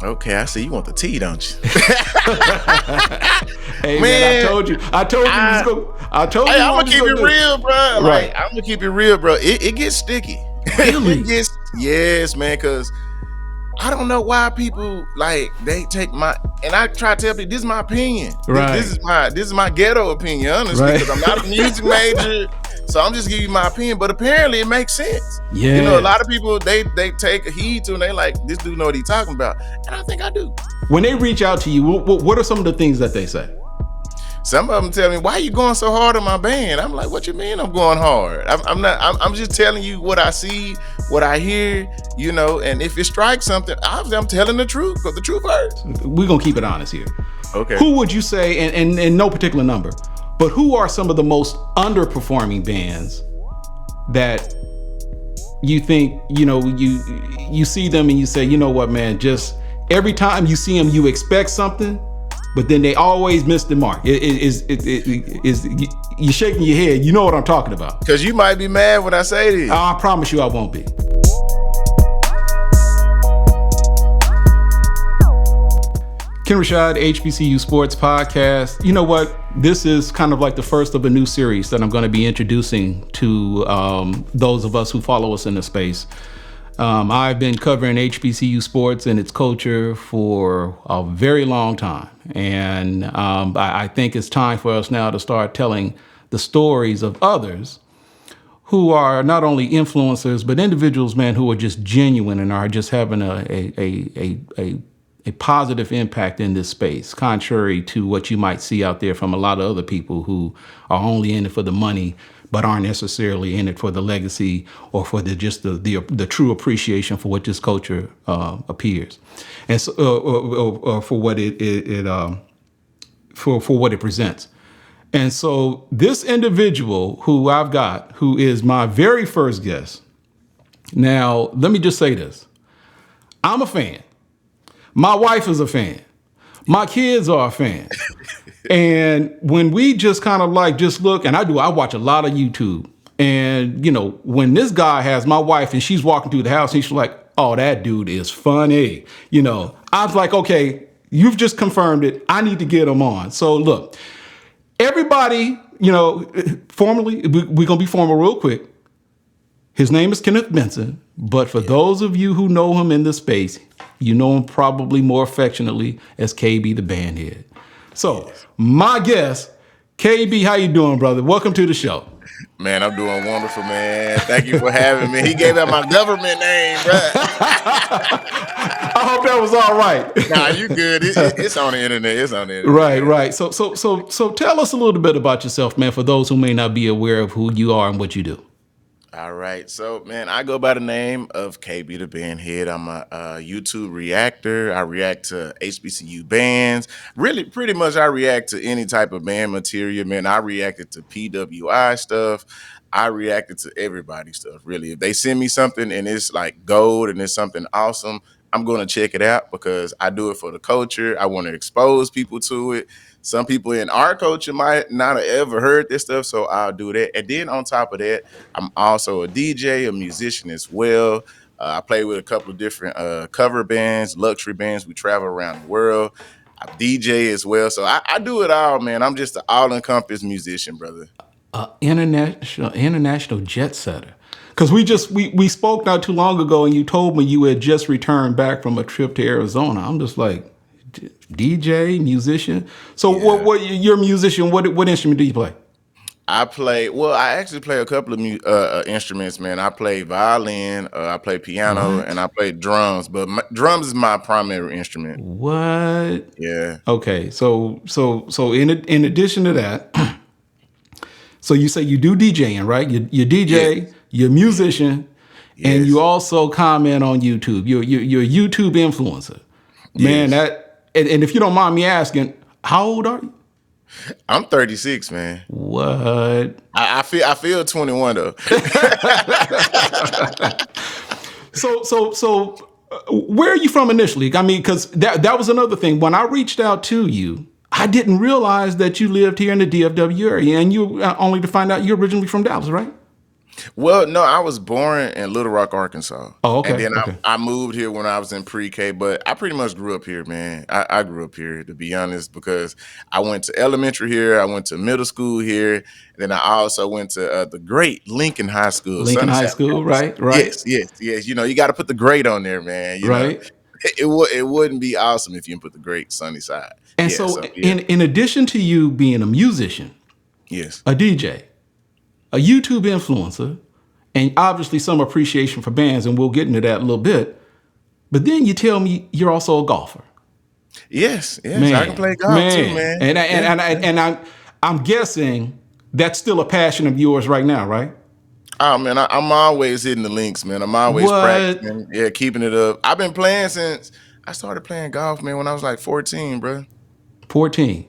Okay, I see you want the tea, don't you? Hey man, I told you. I told you. I'm gonna keep it real, bro. Right. I'm gonna keep it real, bro. It gets sticky. Really? Yes, man. Because I don't know why people they take my, and I try to tell people this is my opinion. Right. This is my ghetto opinion, honestly, because I'm not a music major. So I'm just giving you my opinion, but apparently it makes sense. Yeah. A lot of people they take a heed to, and they like, this dude know what he's talking about, and I think I do. When they reach out to you, what are some of the things that they say? Some of them tell me, "Why are you going so hard on my band?" I'm like, "What you mean I'm going hard? I'm not. I'm just telling you what I see, what I hear, And if it strikes something, obviously I'm telling the truth, because the truth hurts. We're gonna keep it honest here. Okay. Who would you say, and no particular number, but who are some of the most underperforming bands that you think, you see them and you say, you know what, man, just every time you see them, you expect something, but then they always miss the mark. You're shaking your head. You know what I'm talking about. Because you might be mad when I say this. I promise you I won't be. Kenn Rashad, HBCU Sports Podcast. You know what? This is kind of like the first of a new series that I'm going to be introducing to those of us who follow us in the space. I've been covering HBCU sports and its culture for a very long time. And I think it's time for us now to start telling the stories of others who are not only influencers, but individuals, man, who are just genuine and are just having a positive impact in this space, contrary to what you might see out there from a lot of other people who are only in it for the money, but aren't necessarily in it for the legacy or for the true appreciation for what this culture appears, and so, or for what for what it presents. And so this individual who I've got, who is my very first guest. Now, let me just say this: I'm a fan. My wife is a fan. My kids are a fan. And when we just kind of just look, and I watch a lot of YouTube. And, when this guy has my wife and she's walking through the house and she's like, oh, that dude is funny. I was like, okay, you've just confirmed it. I need to get him on. So look, everybody, formally, we're going to be formal real quick. His name is Kenneth Benson. But for those of you who know him in the space, you know him probably more affectionately as KBThaBandHead. So, my guest, KB, how you doing, brother? Welcome to the show. Man, I'm doing wonderful, man. Thank you for having me. He gave out my government name, bro. I hope that was all right. Nah, you good. It's on the internet. It's on the internet. Right. So tell us a little bit about yourself, man, for those who may not be aware of who you are and what you do. All right. So, man, I go by the name of KBThaBandHead. I'm a YouTube reactor. I react to HBCU bands. Really, pretty much I react to any type of band material, man. I reacted to PWI stuff. I reacted to everybody's stuff, really. If they send me something and it's like gold and it's something awesome, I'm going to check it out because I do it for the culture. I want to expose people to it. Some people in our culture might not have ever heard this stuff, so I'll do that. And then on top of that, I'm also a DJ, a musician as well. I play with a couple of different cover bands, luxury bands. We travel around the world. I DJ as well. So I do it all, man. I'm just an all-encompassing musician, brother. International jet setter. Because we spoke not too long ago, and you told me you had just returned back from a trip to Arizona. I'm just like, DJ, musician. So yeah. What you're a musician? What instrument do you play? I actually play a couple of instruments, man. I play violin, I play piano, and I play drums. But drums is my primary instrument. What? Yeah. Okay. So in addition to that, so you say you do DJing, right? You DJ, yes. You're a musician, yes. And you also comment on YouTube. You're a YouTube influencer, man. Yes. And if you don't mind me asking, how old are you? I'm 36, man. What? I feel 21 though. So where are you from initially? I mean, because that was another thing. When I reached out to you, I didn't realize that you lived here in the DFW area, and you only to find out you're originally from Dallas, right? Well, no, I was born in Little Rock, Arkansas. Oh, And okay, then okay. I moved here when I was in pre-K, but I pretty much grew up here, man. I grew up here, to be honest, because I went to elementary here, I went to middle school here, and then I also went to the great Lincoln High School, Lincoln High Sunnyside School, campus. right, right, Yes, yes, yes. You got to put the great on there, man. right. It wouldn't be awesome if you didn't put the great Sunnyside. And Yeah, so, so yeah, in addition to you being a musician, yes. a DJ, a YouTube influencer, and obviously some appreciation for bands, and we'll get into that in a little bit. But then you tell me you're also a golfer, Yes, yes. I can man, play golf too, man, man. and Yeah. I'm guessing that's still a passion of yours right now, right? Oh man, I'm always hitting the links, man. I'm always What? practicing, yeah, keeping it up. I've been playing since I started playing golf, man, when I was like 14, bro. 14.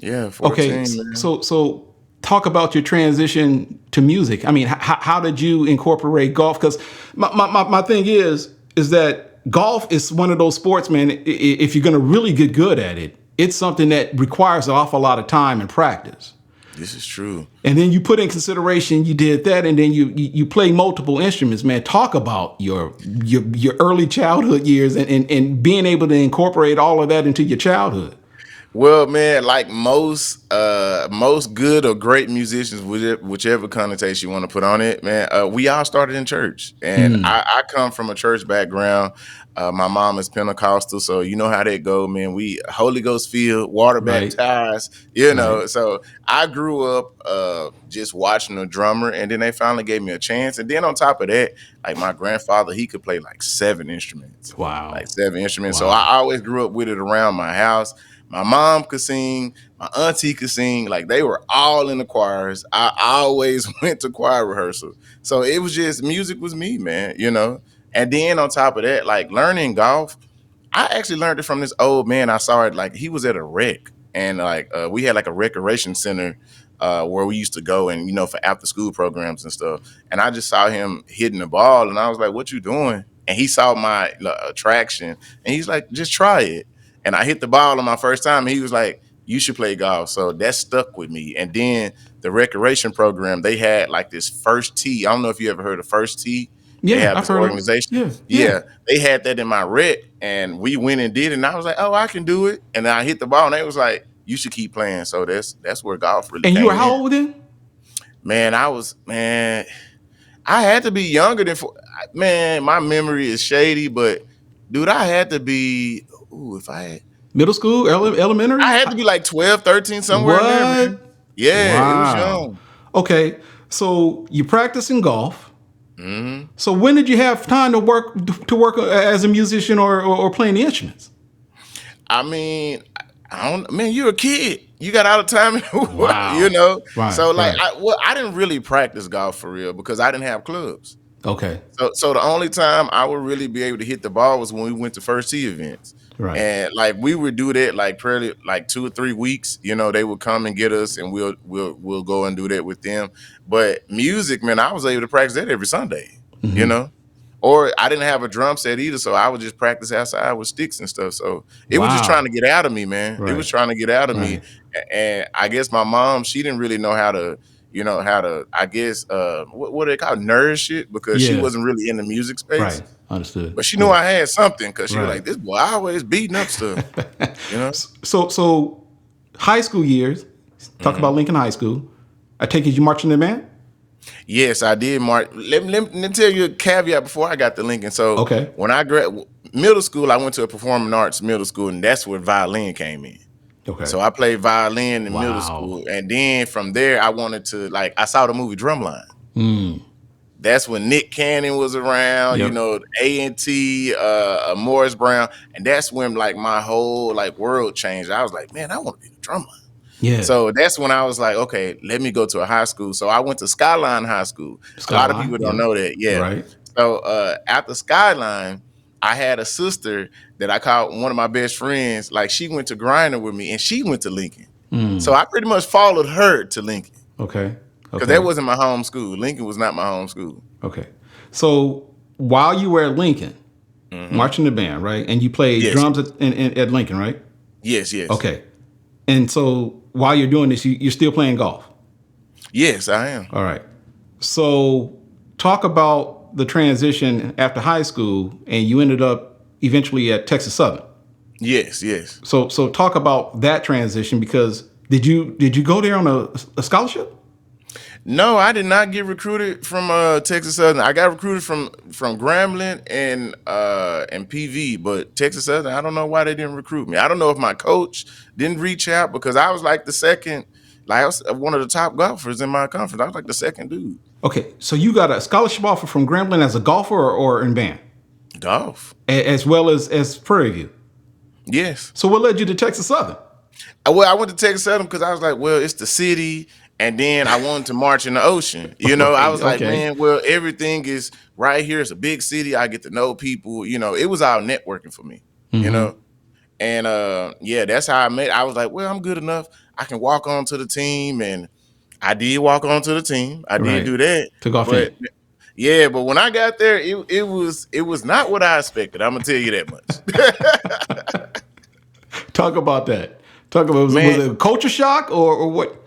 Yeah, Okay, 14, man. so talk about your transition to music. I mean, how did you incorporate golf? Because my thing is that golf is one of those sports, man. If you're going to really get good at it, it's something that requires an awful lot of time and practice. This is true. And then you put in consideration you did that, and then you play multiple instruments, man. Talk about your early childhood years and being able to incorporate all of that into your childhood. Well, man, like most good or great musicians, whichever connotation you want to put on it, man, we all started in church, and I come from a church background. My mom is Pentecostal, so you know how that go, man. We Holy Ghost filled, water Right, baptized, right. So I grew up just watching a drummer, and then they finally gave me a chance. And then on top of that, like my grandfather, he could play like seven instruments, Wow, like seven instruments. So I wow. always grew up with it around my house. My mom could sing, my auntie could sing, like they were all in the choirs. I always went to choir rehearsal. So it was just music was me, man. And then on top of that, like learning golf, I actually learned it from this old man. I saw it like he was at a rec, and like we had like a recreation center where we used to go, and for after school programs and stuff. And I just saw him hitting the ball, and I was like, "What you doing?" And he saw my attraction, and he's like, "Just try it." And I hit the ball on my first time, and he was like, "You should play golf." So that stuck with me. And then the recreation program, they had like this first tee. I don't know if you ever heard of first tee. They Yeah, have I've this heard of it. organization. Yeah, yeah. Yeah, they had that in my rec, and we went and did it. And I was like, "Oh, I can do it." And then I hit the ball, and they was like, "You should keep playing." So that's where golf really And you were came how in. old then? Man, I had to be younger than man. My memory is shady, but dude, I had to be. Ooh, if Middle school, elementary? I had to be like 12, 13, somewhere in there, man. What? Yeah, it was Wow. young. Okay, so you practicing golf. Hmm. So when did you have time to work as a musician or playing the instruments? I mean, I don't. Man, you're a kid. You got all the time in the world, Wow. Right, So like, right. I didn't really practice golf for real because I didn't have clubs. Okay. So the only time I would really be able to hit the ball was when we went to first tee events. Right. And like we would do that like probably like 2 or 3 weeks. They would come and get us, and we'll go and do that with them. But music, man, I was able to practice that every Sunday. You Hmm. know, or I didn't have a drum set either, so I would just practice outside with sticks and stuff. So it was just trying Wow. to get out of me, man. It was Right. trying to get out of me, Right. and I guess my mom, she didn't really know how to, I guess, what do they call it? Nourish it, because she Yeah. wasn't really in the music space. Right. Understood. But she knew Yeah. I had something, because she was Right. like, "This boy always beating up stuff." You know? So high school years. Talk Mhm. about Lincoln High School. I take it you marching in the band. Yes, I did, Mark. Let me tell you a caveat before I got to Lincoln. So Okay. when I middle school, I went to a performing arts middle school, and that's where violin came in. Okay. So I played violin in middle Wow. school, and then from there, I wanted to I saw the movie Drumline. Mm. That's when Nick Cannon was around, Yep. A&T, Morris Brown, and that's when like my whole like world changed. I was like, man, I want to be the drummer. Yeah. So that's when I was like, okay, let me go to a high school. So I went to Skyline High School. A lot of Skyline. people don't Yep. know that. Yeah. Right. So after Skyline, I had a sister that I called one of my best friends. Like she went to Grindr with me, and she went to Lincoln. So Mm. I pretty much followed her to Lincoln, Okay. because that Okay. wasn't my home school. Lincoln was not my home school. Okay. So while you were at Lincoln, Hmm. marching the band, right, and you played Yes, drums at Lincoln, right? yes, yes, Okay. And so while you're doing this, you're still playing golf. yes. I am. All right. So talk about the transition after high school, and you ended up eventually at Texas Southern. Yes, yes. So talk about that transition, because did you go there on a scholarship? No, I did not get recruited from Texas Southern. I got recruited from Grambling and PV, but Texas Southern, I don't know why they didn't recruit me. I don't know if my coach didn't reach out, because I was like the second, like I was one of the top golfers in my conference. I was like the second dude. Okay, so you got a scholarship offer from Grambling as a golfer, or in band, Golf. as well as Prairie View. Yes. So what led you to Texas Southern? Well, I went to Texas Southern because I was like, well, it's the city. And then I wanted to march in the ocean. I Right. was like, Okay. man, well, everything is right here. It's a big city. I get to know people. It was all networking for me, you Mm-hmm. know? And yeah, that's how I met. I was like, well, I'm good enough. I can walk on to the team. And I did walk on to the team. I did Right. do that. Took off in. But yeah, but when I got there, it was not what I expected. I'm gonna tell you that much. Talk about that. Talk about, was Man, it a culture shock, or what?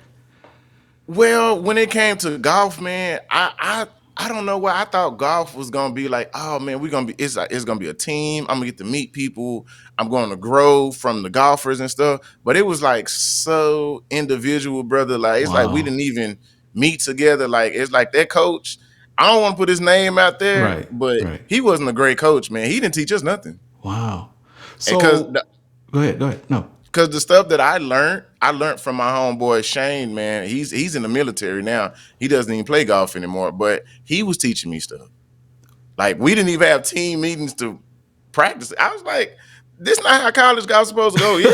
well, when it came to golf, man, I don't know why I thought golf was gonna be like, oh man, it's gonna be a team. I'm gonna get to meet people. I'm going to grow from the golfers and stuff. But it was like so individual, brother. Like it's like we Wow. didn't even meet together. Like it's like that coach. I don't want to put his name out there, Right. but Right. he wasn't a great coach, man. He didn't teach us nothing. Wow. And because So go ahead. Go ahead. No. Cause the stuff that I learned from my homeboy Shane, man. He's in the military now. He doesn't even play golf anymore, but he was teaching me stuff. Like we didn't even have team meetings to practice. I was like, this not how college golf's supposed to go. Yeah,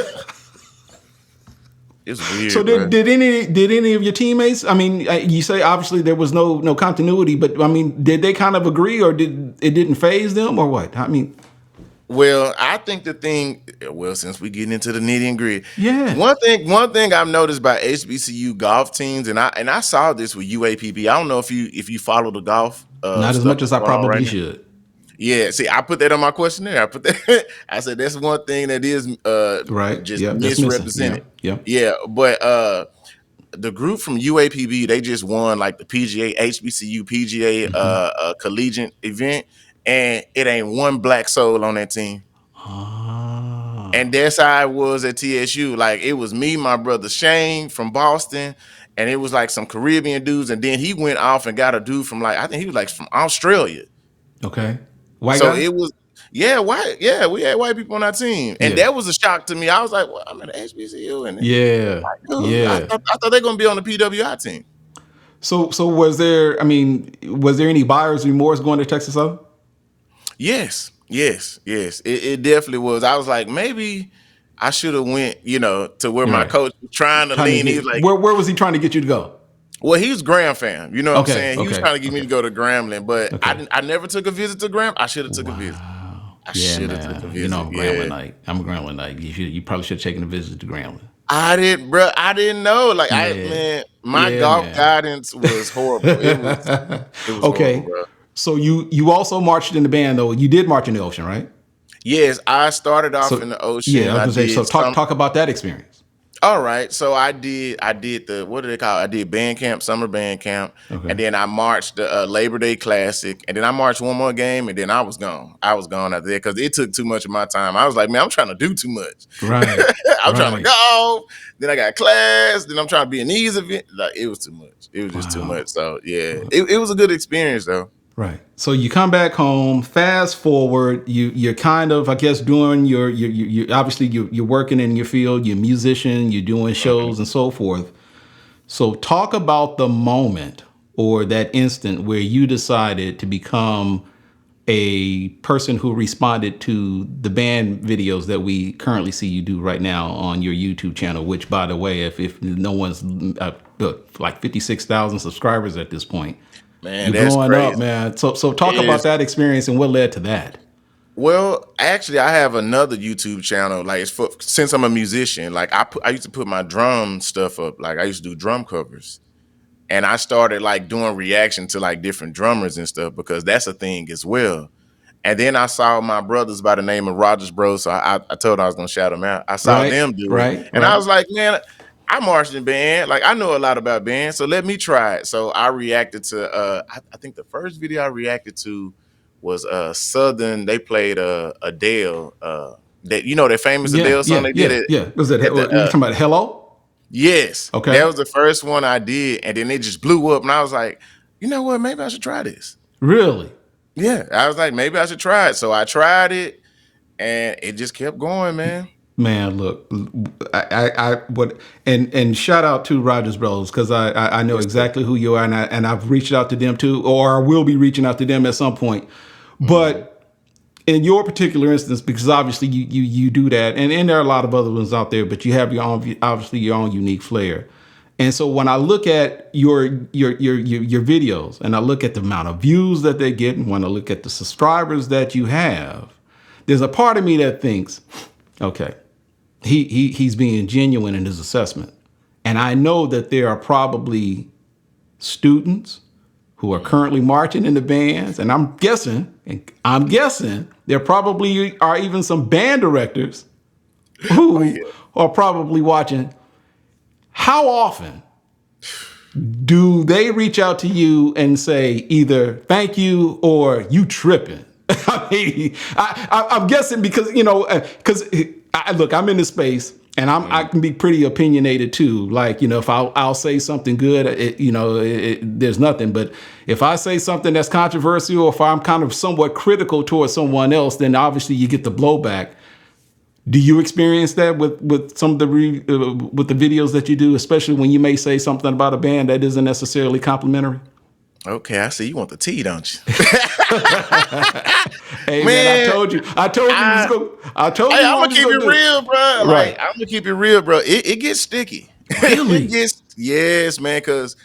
it's So weird, did bro. did any of your teammates? I mean, you say obviously there was no continuity, but I mean, did they kind of agree, or didn't phase them, or what? I mean, Well, I think the thing. Well, since we getting into the nitty and gritty, yeah, one thing I've noticed about HBCU golf teams, and I saw this with UAPB. I don't know if you follow the golf not as stuff much as that's I going on right probably now. should. Yeah, see, I put that on my questionnaire. I put that. I said that's one thing that is Right? just Yep, that's missing. Yeah, misrepresented. yep. Yeah, but the group from UAPB, they just won like the PGA HBCU PGA Hmm. collegiate event, and it ain't one black soul on that team. And Ah, that's how I was at TSU. Like it was me, my brother Shane from Boston, and it was like some Caribbean dudes, and then he went off and got a dude from like I think he was like from Australia. okay. White So guy. it was, yeah, white, yeah, we had white people on our team, and Yeah, that was a shock to me. I was like, well, I'm at HBCU, and yeah, white dudes. I yeah. thought I thought they're gonna be on the PWI team. So was there? I mean, was there any buyer's remorse going to Texas Southern? Yes, yes, yes. It definitely was. I was like, maybe I should have went, to where You're my right. coach was trying to Trying to lean. He was get like, where was he trying to get you to go? well, he was Graham fam. You know what I'm Okay, saying? He was okay, trying to get me to okay, go to Grambling, but I okay. didn't. I never took a visit to Graham. I should have took a visit. Wow. I Yeah, should have took a man. You know visit. I'm Grambling Yeah. night. I'm a Grambling night. You probably should have taken a visit to Grambling. I didn't, bro. I didn't know. Like, Yeah. man, my Yeah, golf man. guidance was horrible. It was horrible, Okay. bro. So you also marched in the band, though. You did march in the ocean, right? Yes, I started off So in the yeah, I ocean. was I gonna say. So did some. talk about that experience. All right, so I did the what do they call it? I did band camp, summer band camp, Okay. and then I marched the Labor Day Classic, and then I marched one more game, and then I was gone. I was gone after that because it took too much of my time. I was like, man, I'm trying to do too much. Right. I'm trying to Right. go. Then I got class. Then I'm trying to be in these events. Like it was too much. It was just too Wow. much. So yeah, it was a good experience though. Right. So you come back home. Fast forward, you're kind of, I guess, doing your obviously you're working in your field. You're a musician. You're doing Mhm. shows and so forth. So talk about the moment or that instant where you decided to become a person who responded to the band videos that we currently see you do right now on your YouTube channel. Which, by the way, if no one's look, like 56,000 subscribers at this point. Man, You're that's blowing up, crazy. man. So talk It about is. that experience and what led to that. Well, actually, I have another YouTube channel. Like, it's since I'm a musician. Like, I used to put my drum stuff up. Like, I used to do drum covers, and I started like doing reaction to like different drummers and stuff because that's a thing as well. And then I saw my brothers by the name of Rogers Bros. So I told them I was gonna shout them out. I saw Right, them do it, right, and I right. was like, man, I marched in band. Like I know a lot about band, so let me try it. So I reacted to I think the first video I reacted to was Southern. They played Adele. That that famous Yeah, Adele song yeah, they did yeah, it yeah. Was that at you the talking about Hello? yes. That Okay. was the first one I did, and then it just blew up, and I was like, you know what? Maybe I should try this. Really? Yeah, I was like, maybe I should try it. So I tried it, and it just kept going, man. Man, look, I what and shout out to Rogers Brothers because I know Yes, sir. exactly who you are and I've reached out to them too, or I will be reaching out to them at some point. Mhm. But in your particular instance, because obviously you do that, and there are a lot of other ones out there, but you have your own, obviously your own unique flair. And so when I look at your videos and I look at the amount of views that they get, and when I look at the subscribers that you have, there's a part of me that thinks, okay, he's being genuine in his assessment. And I know that there are probably students who are currently marching in the bands, and I'm guessing there probably are even some band directors Oh who yeah. are probably watching. How often do they reach out to you and say either thank you or you tripping? I mean, I'm guessing because look, I'm in this space and I can be pretty opinionated too. Like if I'll say something good, there's nothing. But if I say something that's controversial, or if I'm kind of somewhat critical towards someone else, then obviously you get the blowback. Do you experience that with some of with the videos that you do, especially when you may say something about a band that isn't necessarily complimentary? Okay, I see you want the tea, don't you? Hey man, I Man, told you, I told you, I I told hey, you I'm what gonna we was keep gonna it do. real, bro. Like Right? I'm gonna keep it real, bro. It gets sticky. It Really? gets yes, man. Because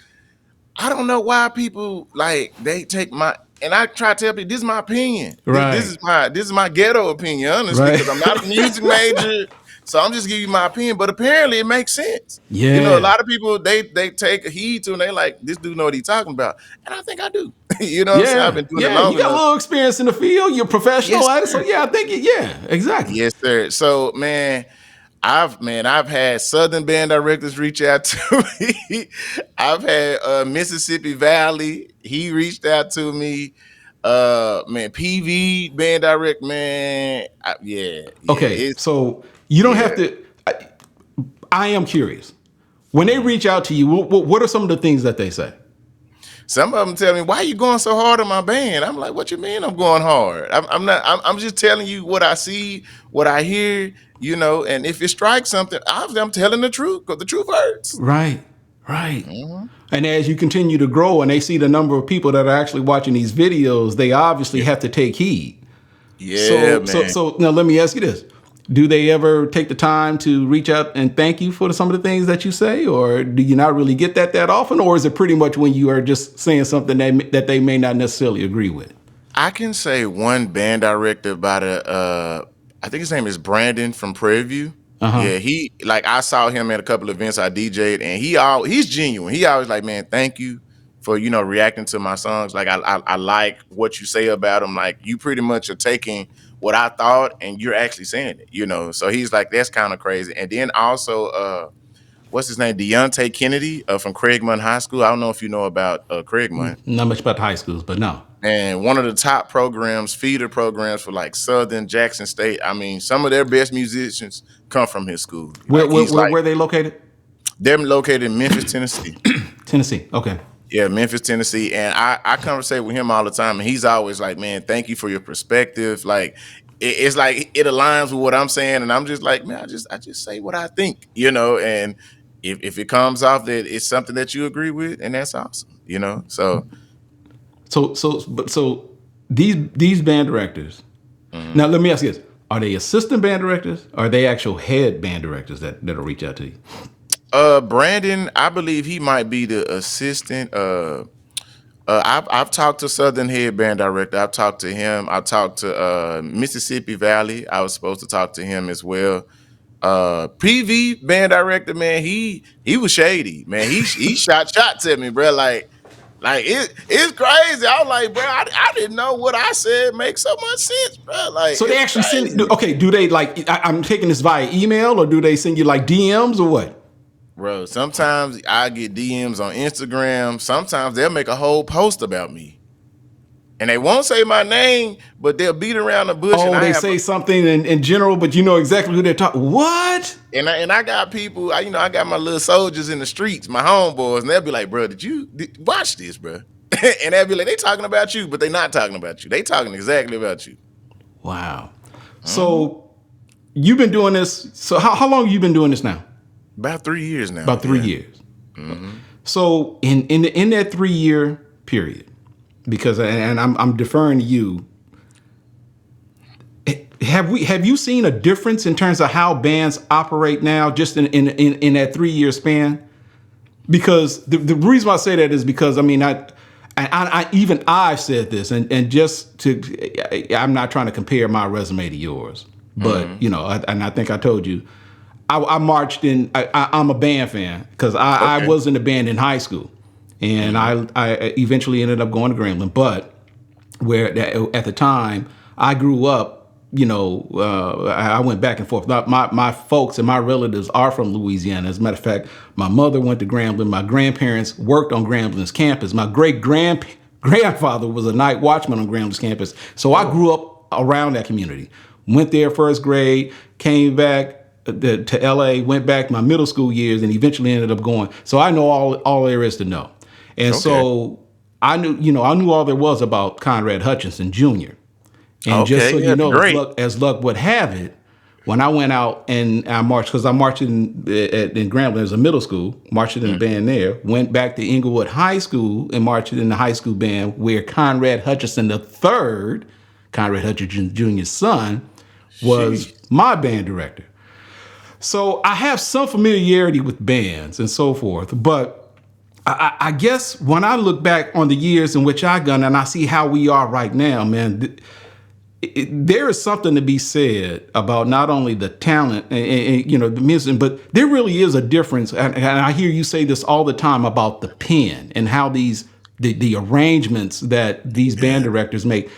I don't know why people like they take my and I try to tell people this is my opinion. This Right? is my ghetto opinion, honestly, Right? because I'm not a music major. So I'm just giving you my opinion. But apparently it makes sense. A Yeah. lot of people they take a heed to and they like this dude know what he's talking about. And I think I do. You know what I'm saying? I've Yeah. been doing it Yeah. long You got a enough. little experience in the field. You're Yes, professional at it, so sir. yeah, I think yeah, exactly. Yes, sir. So I've had Southern band directors reach out to me. I've had Mississippi Valley. He reached out to me. Man, PV band direct man. Yeah. Okay, It's so you don't have yeah. to. I am curious. When they reach out to you, what are some of the things that they say? Some of them tell me, "Why are you going so hard on my band?" I'm like, "What you mean? I'm going hard? I'm not. I'm just telling you what I see, what I hear. And if it strikes something, obviously I'm telling the truth because the truth hurts." Right, right. Mhm. And as you continue to grow and they see the number of people that are actually watching these videos, they obviously Yeah, have to take heed. yeah, So man. so now let me ask you this. Do they ever take the time to reach out and thank you for some of the things that you say, or do you not really get that often, or is it pretty much when you are just saying something that they may not necessarily agree with? I can say one band director about I think his name is Brandon from Prairie View. Uh huh. Yeah, he like I saw him at a couple of events I DJ'd, and he's genuine. He always like, man, thank you for reacting to my songs. Like I like what you say about them. Like you pretty much are taking what I thought and you're actually saying it. So he's like, that's kind of crazy. And then also, what's his name, Deontay Kennedy from Craigmont High School. I don't know if you know about Craigmont. Not much about the high schools, but no. And one of the top programs, feeder programs for like Southern, Jackson State. I mean, some of their best musicians come from his school. Where Like where he's where, like where they located? they're located in Memphis, Tennessee. Tennessee. Okay. Yeah, Memphis, Tennessee. And I conversate with him all the time, and he's always like, man, thank you for your perspective. Like it's like it aligns with what I'm saying, and I'm just like, man, I just say what I think. And if it comes off that it's something that you agree with, and that's awesome. So So these band directors. mhm. Now let me ask you this: are they assistant band directors? Or are they actual head band directors that'll reach out to you? Brandon, I believe he might be the assistant. I've talked to Southern Head Band Director. I've talked to him. I talked to Mississippi Valley. I was supposed to talk to him as well. PV Band Director, man, he was shady, man. He shot shots at me, bro. Like it's crazy. I was like, bro, I didn't know what I said makes so much sense, bro. Like So they it's actually send. crazy. Okay, do they like? I'm taking this via email, or do they send you like DMs or what? Bro, sometimes I get DMs on Instagram. Sometimes they'll make a whole post about me. And they won't say my name, but they'll beat around the bush. And Oh, I they have say something in general, but you know exactly who they're talking. What? and I got people, I got my little soldiers in the streets, my homeboys, and they'll be like, bro, watch this, bro? And they'll be like, they talking about you, but they not talking about you. They talking exactly about you. Wow. So you've been doing this. So how long have you been doing this now? About 3 years now. About 3 years. So in that 3 year period, because and I'm deferring to you, have you seen a difference in terms of how bands operate now, just in that 3 year span? Because the reason why I say that is because I mean I even I've said this, and just to, I'm not trying to compare my resume to yours, but you know, and I think I told you, I marched in. I'm a band fan because I was in a band in high school, and I eventually ended up going to Grambling. But where at the time I grew up, you know, I went back and forth. My folks and my relatives are from Louisiana. As a matter of fact, my mother went to Grambling. My grandparents worked on Grambling's campus. My grandfather was a night watchman on Grambling's campus. So I grew up around that community. Went there first grade, came back to LA, went back my middle school years, and eventually ended up going. So I know all there is to know. And so I knew all there was about Conrad Hutchinson Jr. And just so you know, as luck would have it, when I went out and I marched, because I marched in Grambling as a middle school, marched in the band there, went back to Inglewood High School and marched in the high school band where Conrad Hutchinson III, Conrad Hutchinson Jr.'s son, was my band director. So I have some familiarity with bands and so forth, but I guess when I look back on the years in which I've done and I see how we are right now, man, there is something to be said about not only the talent and you know, the music, but there really is a difference. And I hear you say this all the time about the pen and how the arrangements that these band directors make.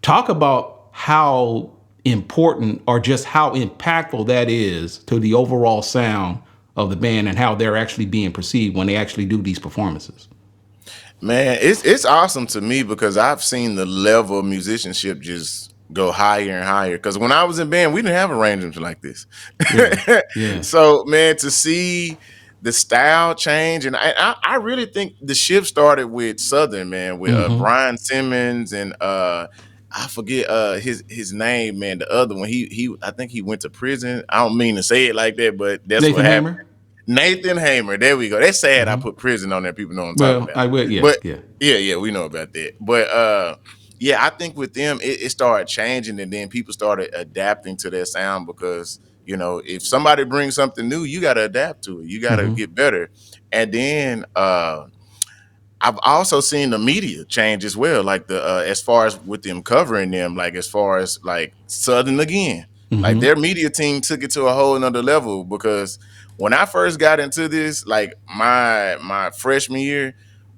Talk about how important or just how impactful that is to the overall sound of the band and how they're actually being perceived when they actually do these performances. Man, it's awesome to me because I've seen the level of musicianship just go higher and higher. Because when I was in band, we didn't have arrangements like this. Yeah. So, man, to see the style change, and I really think the shift started with Southern, man, with Brian Simmons and I forget his name, man. The other one, he I think he went to prison. I don't mean to say it like that, but that's Nathan what happened. Hamer? Nathan Hamer. There we go. That's sad. I put prison on there. People know what I'm talking about. I will. Yeah. But Yeah. yeah, we know about that. But yeah, I think with them, it started changing, and then people started adapting to their sound because, you know, if somebody brings something new, you got to adapt to it. You got to get better. And then I've also seen the media change as well, like the as far as with them covering them, like as far as like Southern again, like their media team took it to a whole nother level because when I first got into this, like my freshman year,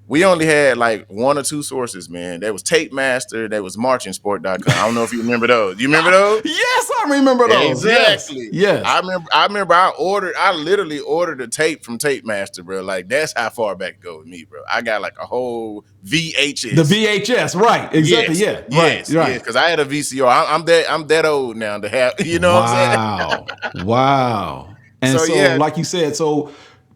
we only had like one or two sources, man. There was Tape Master, there was marchingsport.com. I don't know if you remember those. You remember those? Yes, I remember those. Exactly. Yes. I remember I literally ordered a tape from Tape Master, bro. Like that's how far back it go with me, bro. I got like a whole VHS. The VHS, right. Exactly. Yes. Yeah. Right. Yes. Right. Because I had a VCR. I'm that old now to have, you know what I'm saying? Wow. And so yeah. like you said,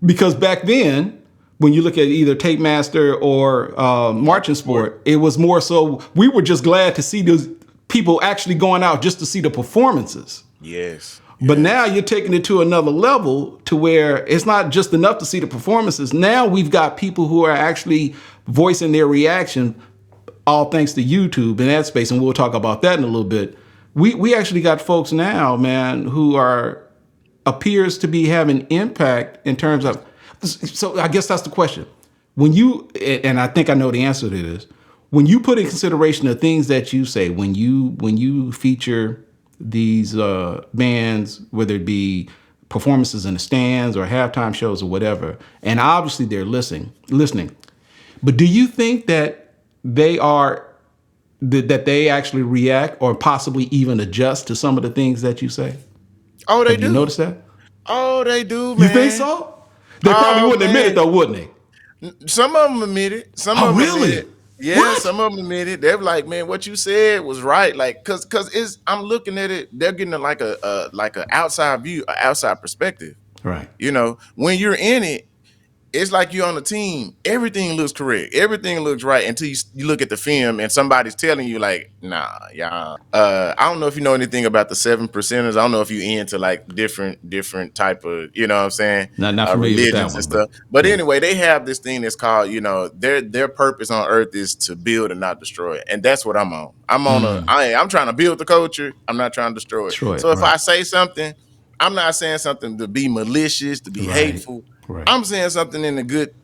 because back then, when you look at either Tape Master or Marching Sport, it was more so we were just glad to see those people actually going out just to see the performances. Yes. But now you're taking it to another level to where it's not just enough to see the performances. Now we've got people who are actually voicing their reaction, all thanks to YouTube and that space. And we'll talk about that in a little bit. We actually got folks now, man, who appears to be having impact in terms of. So I guess that's the question. When you, and I think I know the answer to this, when you put in consideration the things that you say, when you feature these bands, whether it be performances in the stands or halftime shows or whatever, and obviously they're listening, but do you think that they actually react or possibly even adjust to some of the things that you say? Oh, they do. You notice that? Oh, they do, man. You think so? They probably Oh wouldn't admit it man, though, wouldn't they? some of them admit it. Some Oh, of them admit really? it. Yeah, What? some of them admit it. They're like, man, what you said was right. Like, cause it's I'm looking at it. They're getting like a outside view, an outside perspective. Right. When you're in it, it's like you're on a team. Everything looks correct. Everything looks right until you look at the film and somebody's telling you like, nah, yeah. I don't know if you know anything about the 7%ers. I don't know if you into like different type of, you know what I'm saying, Not familiar with that religions and one, but stuff. But yeah. anyway, they have this thing that's called, their purpose on earth is to build and not destroy. And that's what I'm on. I'm trying to build the culture. I'm not trying to destroy it. Detroit. So if Right. I say something, I'm not saying something to be malicious, to be Right. hateful. Right. I'm saying something in a good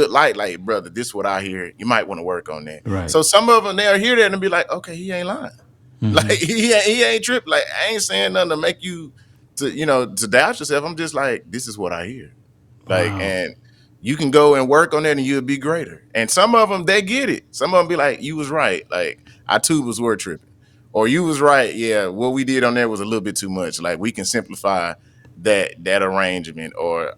light, like, brother, this is what I hear. You might want to work on that. Right. So some of them, they'll hear that and be like, okay, he ain't lying. Mm-hmm. Like, he ain't tripping. Like, I ain't saying nothing to make you to doubt yourself. I'm just like, this is what I hear. Like, Wow. and you can go and work on that and you'll be greater. And some of them, they get it. Some of them be like, you was right. Like, our tubers were tripping. Or you was right. Yeah, what we did on there was a little bit too much. Like, we can simplify that arrangement. Or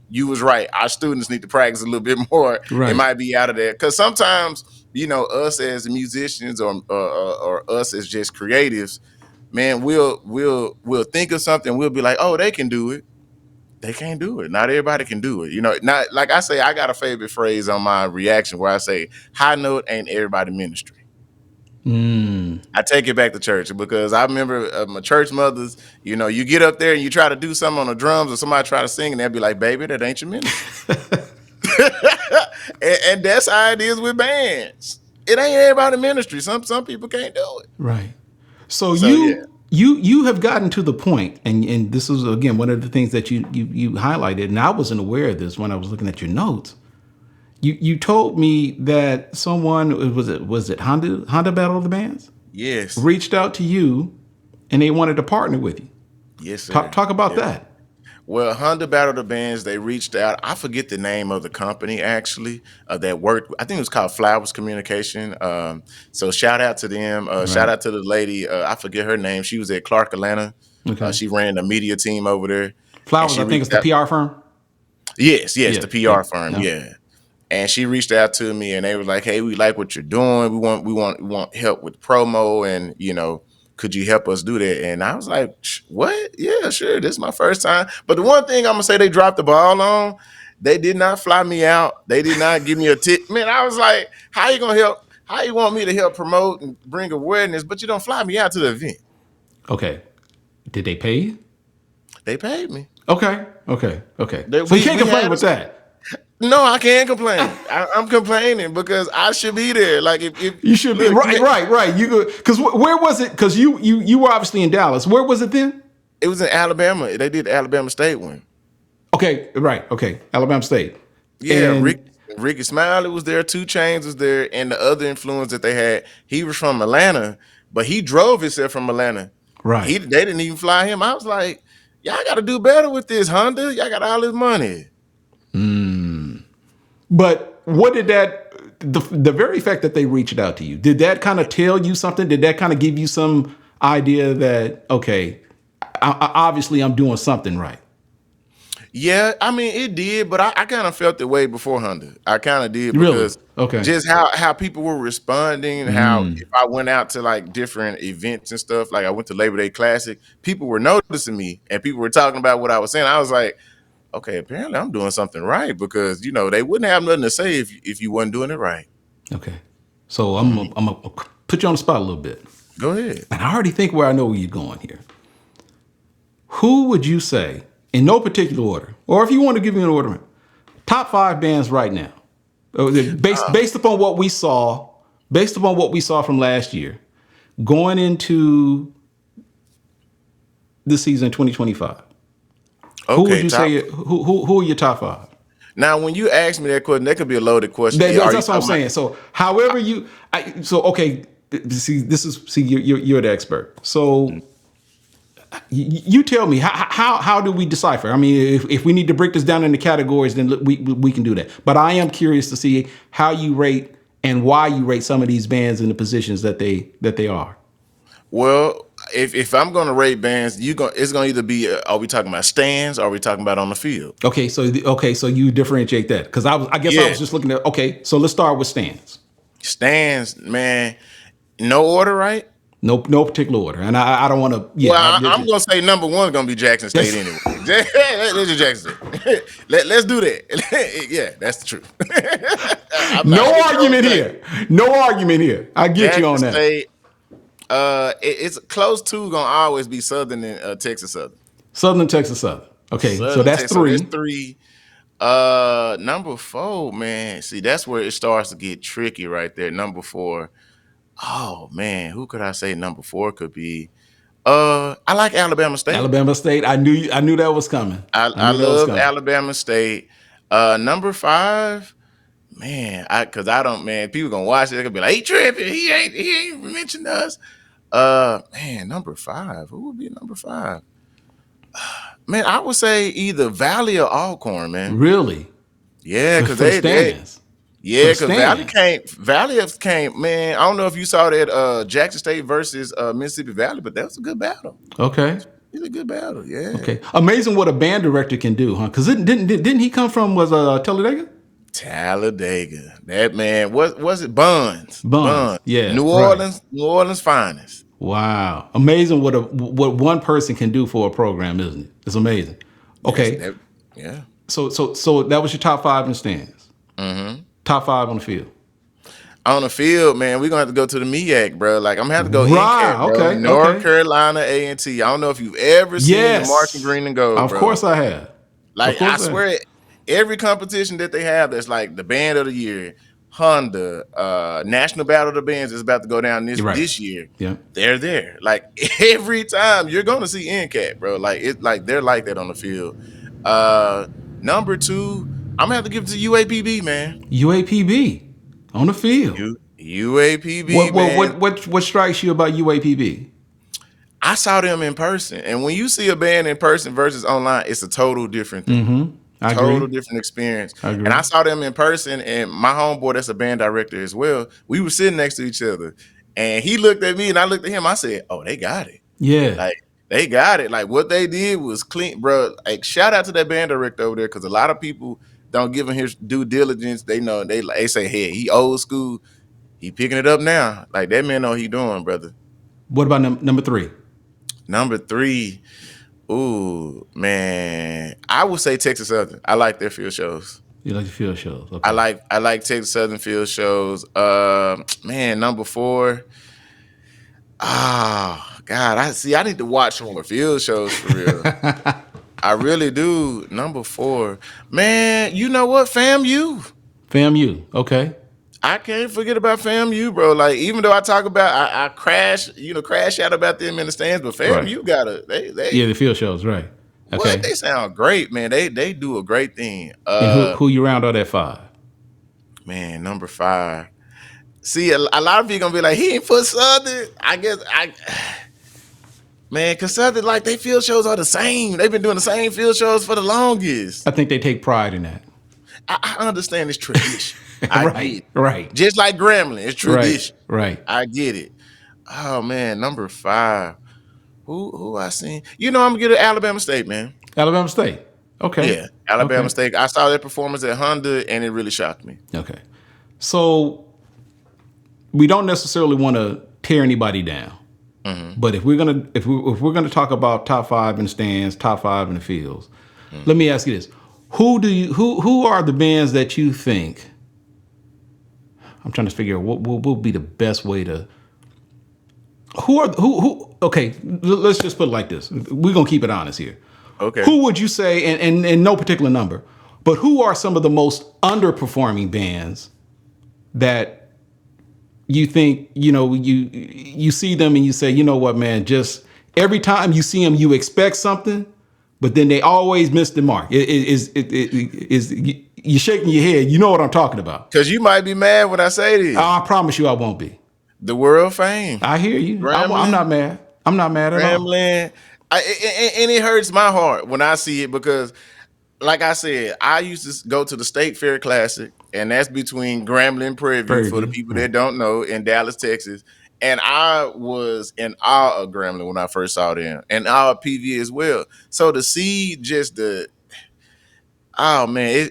you was right. Our students need to practice a little bit more. Right. It might be out of there. Because sometimes, us as musicians or us as just creatives, man, we'll think of something. We'll be like, oh, they can do it. They can't do it. Not everybody can do it. Not like I say, I got a favorite phrase on my reaction where I say, high note ain't everybody ministry. I take it back to church because I remember my church mothers, you get up there and you try to do something on the drums or somebody try to sing and they'll be like, baby, that ain't your ministry. and that's how it is with bands. It ain't everybody ministry. Some people can't do it. Right. So Yeah. you have gotten to the point, and this is again one of the things that you highlighted, and I wasn't aware of this when I was looking at your notes. You told me that someone was it Honda Battle of the Bands Yes. reached out to you, and they wanted to partner with you. Yes, sir. Talk about Yeah. that. Well, Honda Battle of the Bands, they reached out. I forget the name of the company actually that worked. I think it was called Flowers Communication. So shout out to them. Shout out to the lady. I forget her name. She was at Clark, Atlanta. Okay. She ran the media team over there. Flowers, I think it's the PR firm. Yes, Yeah, the PR firm. yeah. Yeah. And she reached out to me and they were like, hey, we like what you're doing. We want help with promo and, could you help us do that? And I was like, what? Yeah, sure. This is my first time. But the one thing I'm going to say they dropped the ball on, they did not fly me out. They did not give me a tip. Man, I was like, how you going to help? How you want me to help promote and bring awareness, but you don't fly me out to the event? Okay. Did they pay you? They paid me. Okay. So you can't complain with that. No, I can't complain. I'm complaining because I should be there. Like if You should be right. You go because where was it? Because you were obviously in Dallas. Where was it then? It was in Alabama. They did the Alabama State one. Okay, right. Okay, Alabama State. Yeah, And Ricky Smiley was there. 2 Chainz was there, and the other influence that they had. He was from Atlanta, but he drove himself from Atlanta. right. They didn't even fly him. I was like, y'all got to do better with this, Honda. Y'all got all this money. But what did the very fact that they reached out to you, did that kind of tell you something? Did that kind of give you some idea that, okay, obviously I'm doing something right? Yeah, I mean it did, but I kind of felt the way before Honda. I kind of did Really? because Okay. just how people were responding, how if I went out to like different events and stuff, like I went to Labor Day Classic, people were noticing me and people were talking about what I was saying. I was like, okay, apparently I'm doing something right because they wouldn't have nothing to say if you wasn't doing it right. Okay. So I'm gonna put you on the spot a little bit. Go ahead. And I already think where I know where you're going here. Who would you say, in no particular order, or if you want to give me an order, top 5 bands right now, based upon what we saw, from last year, going into the season 2025? Okay, Who would you say? Who are your top 5? Now, when you ask me that question, that could be a loaded question. That's what I'm saying. So, however okay. See, you're the expert. So, you tell me how do we decipher? I mean, if we need to break this down into categories, then we can do that. But I am curious to see how you rate and why you rate some of these bands in the positions that they are. Well, if I'm gonna rate bands, it's gonna either be are we talking about stands or are we talking about on the field? Okay, so you differentiate that because I guess I Yeah, was just looking at. Okay, so let's start with stands. stands, man. No order, right? No particular order, and I don't want to. Well, Yeah, I'm gonna say number one is gonna be Jackson State that's anyway. Let's do Jackson State. Let's do that. Yeah, that's the truth. I'm not no even gonna argument say here. No argument here. I get you Jackson on that. State. It's close to gonna always be Southern and Texas Southern. Southern Texas Southern. Okay, so Southern that's Texas. So that's three. three. Number four, man. See, that's where it starts to get tricky right there. Number four. Oh man, who could I say number four could be? I like Alabama State. Alabama State. I knew that was coming. I I knew that was love coming. Alabama State. Number five, man, cause I don't, man, people gonna watch it, they're gonna be like, he tripping, he ain't mentioned us. Man, number five. Who would be number five? Man, I would say either Valley or Alcorn, man. Really? Yeah, For, cause for the they stands. For yeah, the because stands. Valley came, man. I don't know if you saw that Jackson State versus Mississippi Valley, but that was a good battle. Okay. It's a good battle, yeah. Okay. Amazing what a band director can do, huh? Because didn't he come from Talladega? Talladega. That man, what was it? Buns. Buns. Yeah. Right. New Orleans finest. Wow. Amazing what one person can do for a program, isn't it? It's amazing. That's Okay. that. Yeah. So that was your top five in the stands. Mm-hmm. Top five on the field. On the field, man, we're gonna have to go to the MEAC, bro. Like I'm gonna have to go Right. NCAT, bro. Okay. North Okay. Carolina A&T. I don't know if you've ever seen the Marching Yes. Green and Gold, Of bro. course I have. Of Like I course I have. swear, every competition that they have, that's like the band of the year, Honda, National Battle of the Bands is about to go down You're right. this year. Yeah. They're there. Like every time you're gonna see NCAT, bro. Like it's like they're like that on the field. Number two, I'm gonna have to give it to UAPB, man. UAPB on the field. UAPB, man. What strikes you about UAPB? I saw them in person, and when you see a band in person versus online, it's a total different thing. I Total agree. different experience. I agree. And I saw them in person, and my homeboy, that's a band director as well. We were sitting next to each other, and he looked at me, and I looked at him. I said, "Oh, they got it. Yeah. Like they got it. Like what they did was clean, bro. Like shout out to that band director over there, because a lot of people don't give him his due diligence. They know they say, hey, he old school. He picking it up now. Like that man know what he doing, brother. What about number three? Number three, ooh, man. I would say Texas Southern. I like their field shows. You like the field shows? Okay. I like Texas Southern field shows. Man, number four. Ah, God, I need to watch more field shows for real. I really do. Number four. Man, you know what? FAMU. FAMU. Okay. I can't forget about FAMU, bro. Like, even though I talk about I crash out about them in the stands, but FAMU Right. got Yeah, the field shows. Right. Okay. what? They sound great, man. They do a great thing. And who you round out at five? Man, number five. See, a lot of people gonna be like, he ain't put Southern. Man, cause Southern, like, they field shows are the same. They've been doing the same field shows for the longest. I think they take pride in that. I understand it's tradition. I get it. Right. Just like Grambling, it's tradition. Right. I get it. Oh man, number five. Who I seen? I'm gonna get it Alabama State, man. Alabama State. Okay. Yeah, Alabama Okay. State. I saw their performance at Honda, and it really shocked me. Okay. So we don't necessarily want to tear anybody down, but if we're gonna talk about top five in the stands, top five in the fields, let me ask you this: who are the bands that you think? I'm trying to figure out what will be the best way to. Who? Okay, let's just put it like this. We're gonna keep it honest here. Okay. Who would you say, and in no particular number, but who are some of the most underperforming bands that you think, you see them and you say, you know what, man, just every time you see them, you expect something, but then they always miss the mark. You're shaking your head. You know what I'm talking about. Because you might be mad when I say this. I promise you I won't be. The world fame. I hear you. Grambling. I'm not mad. I'm not mad at all. Grambling. And it hurts my heart when I see it because, like I said, I used to go to the State Fair Classic, and that's between Grambling and Prairie View for the people that don't know in Dallas, Texas. And I was in awe of Grambling when I first saw them, and awe of PV as well. So to see just the oh man,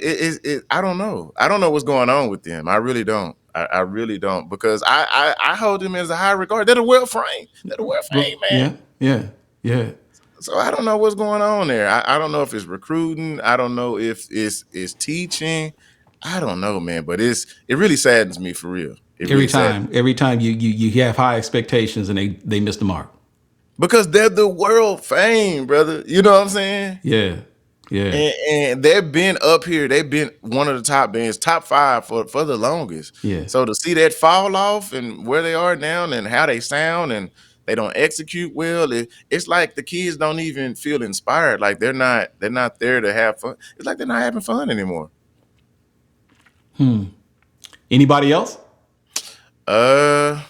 I don't know. I don't know what's going on with them. I really don't. I really don't because I hold them as a high regard. They're the well framed. They're the well framed, man. Yeah, yeah, yeah. So I don't know what's going on there. I don't know if it's recruiting. I don't know if it's teaching. I don't know, man. But it really saddens me for real. It really saddens me. Every time you have high expectations and they miss the mark. Because they're the world fame, brother. You know what I'm saying? Yeah, yeah, And they've been up here. They've been one of the top bands, top 5 for the longest. yeah. So to see that fall off and where they are now and how they sound and they don't execute well, it's like the kids don't even feel inspired. Like they're not there to have fun. It's like they're not having fun anymore. Anybody else? Uh,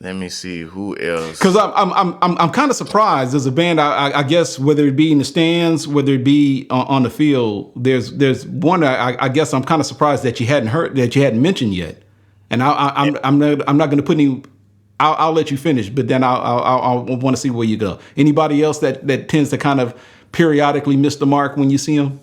Let me see who else. Because I'm kind of surprised as a band. I guess whether it be in the stands, whether it be on the field, there's one. I guess I'm kind of surprised that you hadn't mentioned yet. And I'm not going to put any. I'll let you finish, but then I'll want to see where you go. Anybody else that tends to kind of periodically miss the mark when you see them?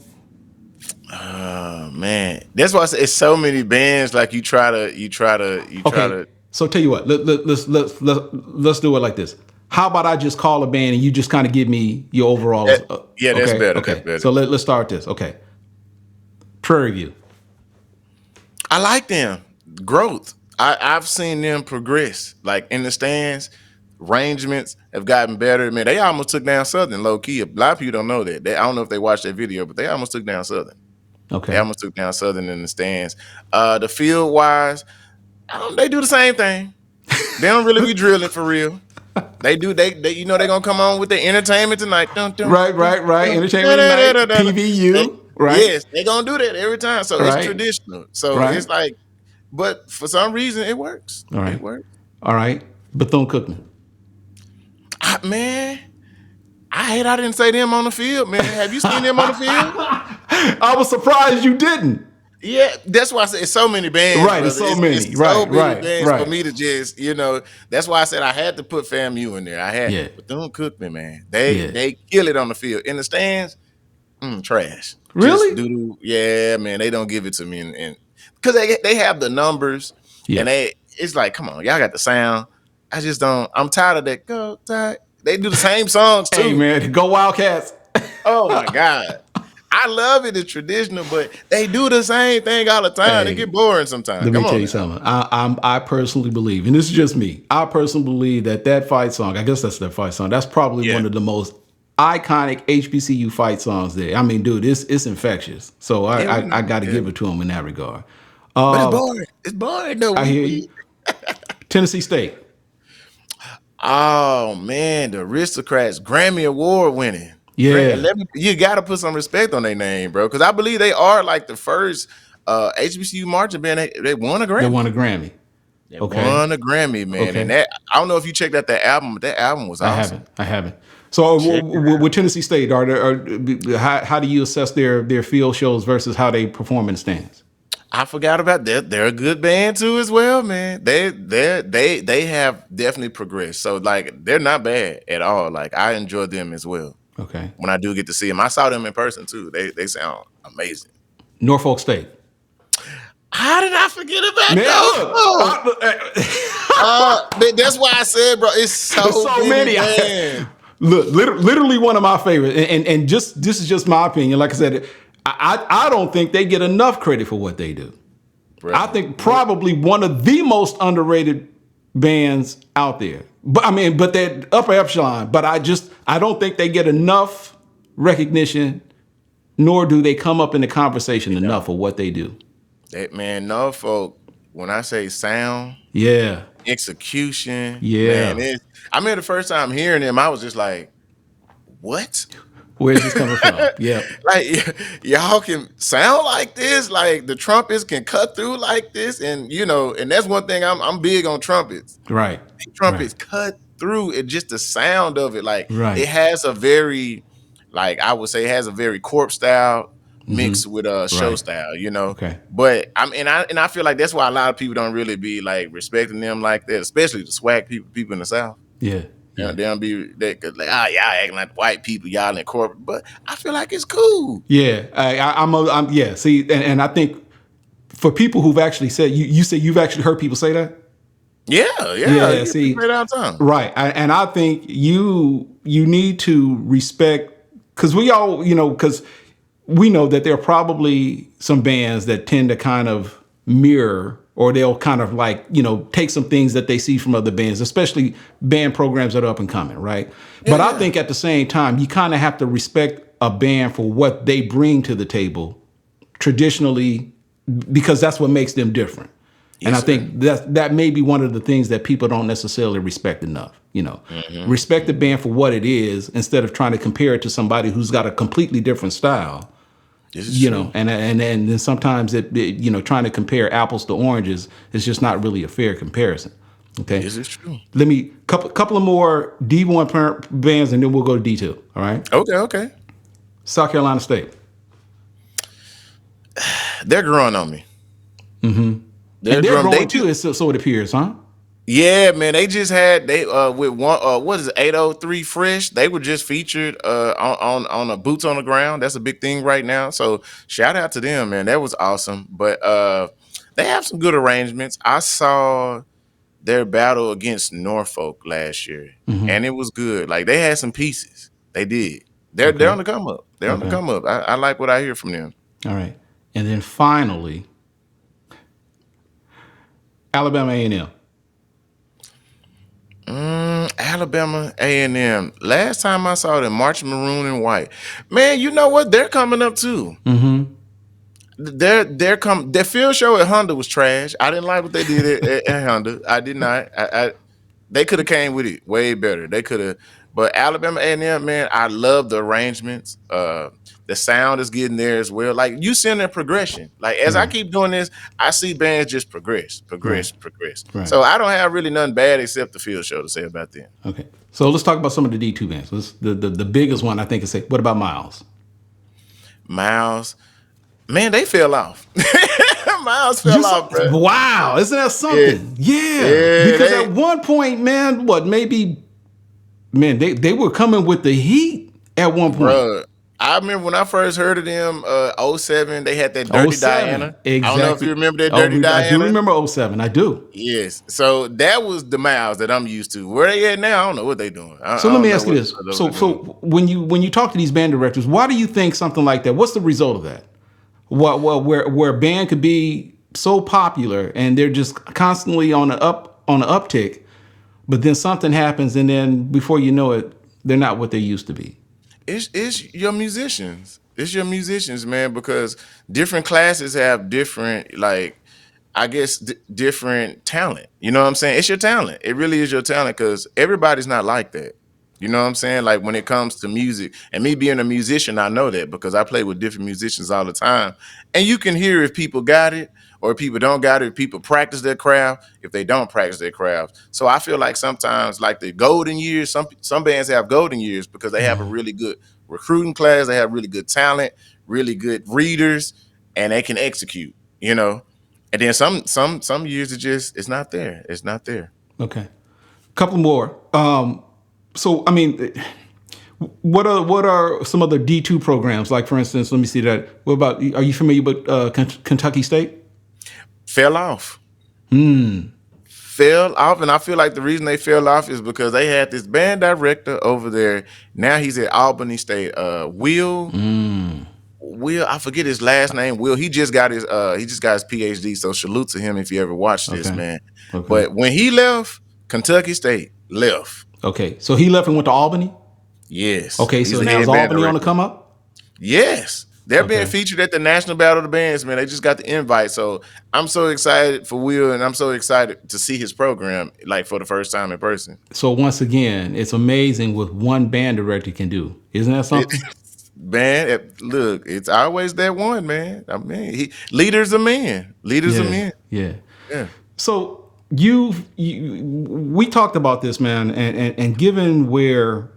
Man, that's why I say it's so many bands. Like you try to. So tell you what, let's do it like this. How about I just call a band and you just kind of give me your overall? Yeah, that's okay, better. Okay, that's better. So let's start this. Okay, Prairie View. I like them. Growth. I've seen them progress. Like in the stands, arrangements have gotten better. Man, they almost took down Southern low key. A lot of people don't know that. I don't know if they watched that video, but they almost took down Southern. Okay. They almost took down Southern in the stands. The field wise, they do the same thing. They don't really be drilling for real. They do. They you know they're gonna come on with the entertainment tonight. Right. Entertainment tonight. PVU. Right. Yes, they gonna do that every time. So Right. it's traditional. So Right. it's like, but for some reason it works. All right. It works. All right. Bethune-Cookman. Man, I hate I didn't say them on the field, man. Have you seen them on the field? I was surprised you didn't. Yeah, that's why I said it's so many bands. Right, it's so many. It's Right, so many right, bands right. for me to just, that's why I said I had to put FAMU in there. I had Yeah. Bethune-Cookman, man. They kill it on the field. In the stands, trash. Really? Just doo-doo. Yeah, man. They don't give it to me, and because they have the numbers, Yeah. and it's like, come on, y'all got the sound. I just don't. I'm tired of that. Go Tide. They do the same songs too. Hey man, go Wildcats. Oh my God. I love it. It's traditional, but they do the same thing all the time. Hey, It get boring sometimes. Let Come me tell on you now. something. I personally believe, and this is just me. I personally believe that fight song. I guess that's their fight song. That's probably one of the most iconic HBCU fight songs there. I mean, dude, it's infectious. So I got to give it to them in that regard. But it's boring. It's boring though. I hear you. Tennessee State. Oh man, the Aristocrats, Grammy Award winning. Yeah. You got to put some respect on their name, bro, because I believe they are like the first HBCU marching band. They won a Grammy. They won a Grammy. They won a Grammy, man. Okay. And that, I don't know if you checked out that album, but that album was awesome. I haven't. So with Tennessee State, how do you assess their field shows versus how they perform in the stands? I forgot about that. They're a good band too, as well, man. They have definitely progressed. So like, they're not bad at all. Like I enjoy them as well. Okay. When I do get to see them, I saw them in person too. They sound amazing. Norfolk State. How did I forget about Man, that? That's why I said, bro, it's so many. Look, literally one of my favorites, and just this is just my opinion. Like I said, I don't think they get enough credit for what they do. Right. I think probably one of the most underrated bands out there. But they're upper echelon. But I don't think they get enough recognition, nor do they come up in the conversation enough for what they do. Norfolk, when I say sound, execution, man, I remember the first time hearing them, I was just like, what? Where's this coming from? Yeah. Like, y'all can sound like this, like the trumpets can cut through like this, and and that's one thing I'm big on trumpets. Right. Trumpets cut through it, just the sound of it, like it has a very, like I would say, it has a very corpse style, mixed with show Right. style, you know. Okay. But I feel like that's why a lot of people don't really be like respecting them like that, especially the swag people in the South. Yeah. Yeah. They don't be like, y'all acting like white people, y'all in corporate. But I feel like it's cool. Yeah. I'm yeah. See, and I think for people who've actually said, you say you've actually heard people say that? Yeah, Yeah. you See, play it all the time. right. And I think you need to respect, because we all, because we know that there are probably some bands that tend to kind of mirror, or they'll kind of like, take some things that they see from other bands, especially band programs that are up and coming, right? But I think at the same time, you kind of have to respect a band for what they bring to the table traditionally, because that's what makes them different. And I think that may be one of the things that people don't necessarily respect enough. Respect the band for what it is, instead of trying to compare it to somebody who's got a completely different style. And then sometimes trying to compare apples to oranges is just not really a fair comparison. Okay, This is true. let me couple of more D1 bands, and then we'll go to D2. All right. Okay. South Carolina State. They're growing on me. They're growing too, so it appears, huh? Yeah, man. They just had with one what is it, 803 Fresh. They were just featured on a Boots on the Ground. That's a big thing right now. So shout out to them, man. That was awesome. But they have some good arrangements. I saw their battle against Norfolk last year, and it was good. Like, they had some pieces. They did. They're on the come up. They're on the come up. I like what I hear from them. All right. And then finally, Alabama A&M. Alabama A&M. Last time I saw them, marching maroon and white. Man, you know what? They're coming up too. Their field show at Honda was trash. I didn't like what they did at Honda. I did not. They could have came with it way better. They could have. But Alabama A&M, man, I love the arrangements. The sound is getting there as well. Like, you seeing their progression. Like, as I keep doing this, I see bands just progress. Right. So I don't have really nothing bad except the field show to say about them. Okay. So let's talk about some of the D2 bands. The biggest one, I think, is, what about Miles? Miles, man, they fell off. Miles fell off, bro. Wow, isn't that something? Yeah. Because at one point, man, they were coming with the heat at one point. Bruh, I remember when I first heard of them, 07, they had that Dirty Diana. Exactly. I don't know if you remember that Dirty Diana. I do remember 07. I do. Yes. So that was the Miles that I'm used to. Where they at now, I don't know what they doing. So let me ask you this. So when you talk to these band directors, why do you think something like that? What's the result of that? Where a band could be so popular and they're just constantly on the uptick, but then something happens, and then before you know it, they're not what they used to be. It's your musicians. It's your musicians, man, because different classes have different, like, I guess, different talent. You know what I'm saying? It's your talent. It really is your talent, because everybody's not like that. You know what I'm saying? Like, when it comes to music, and me being a musician, I know that because I play with different musicians all the time. And you can hear if people got it or if people don't got it, if people practice their craft, if they don't practice their craft. So I feel like sometimes, like the golden years, some bands have golden years because they have a really good recruiting class, they have really good talent, really good readers, and they can execute, you know. And then some years it's not there. It's not there. Okay. Couple more. So, I mean, what are some other D2 programs? Like, for instance, let me see that. What about, are you familiar with Kentucky State? Fell off. Fell off, and I feel like the reason they fell off is because they had this band director over there. Now he's at Albany State. Will, I forget his last name. Will, he just got his PhD. So salute to him if you ever watched this, man. Okay. But when he left, Kentucky State left. Okay, so he left and went to Albany? Yes. Okay, so now is Albany on the come up? Yes. They're being featured at the National Battle of the Bands, man. They just got the invite. So I'm so excited for Will, and I'm so excited to see his program, like, for the first time in person. So once again, it's amazing what one band director can do. Isn't that something? Man, look, it's always that one, man. I mean, leaders are men. Leaders are men. Yeah. So we talked about this, man, and given where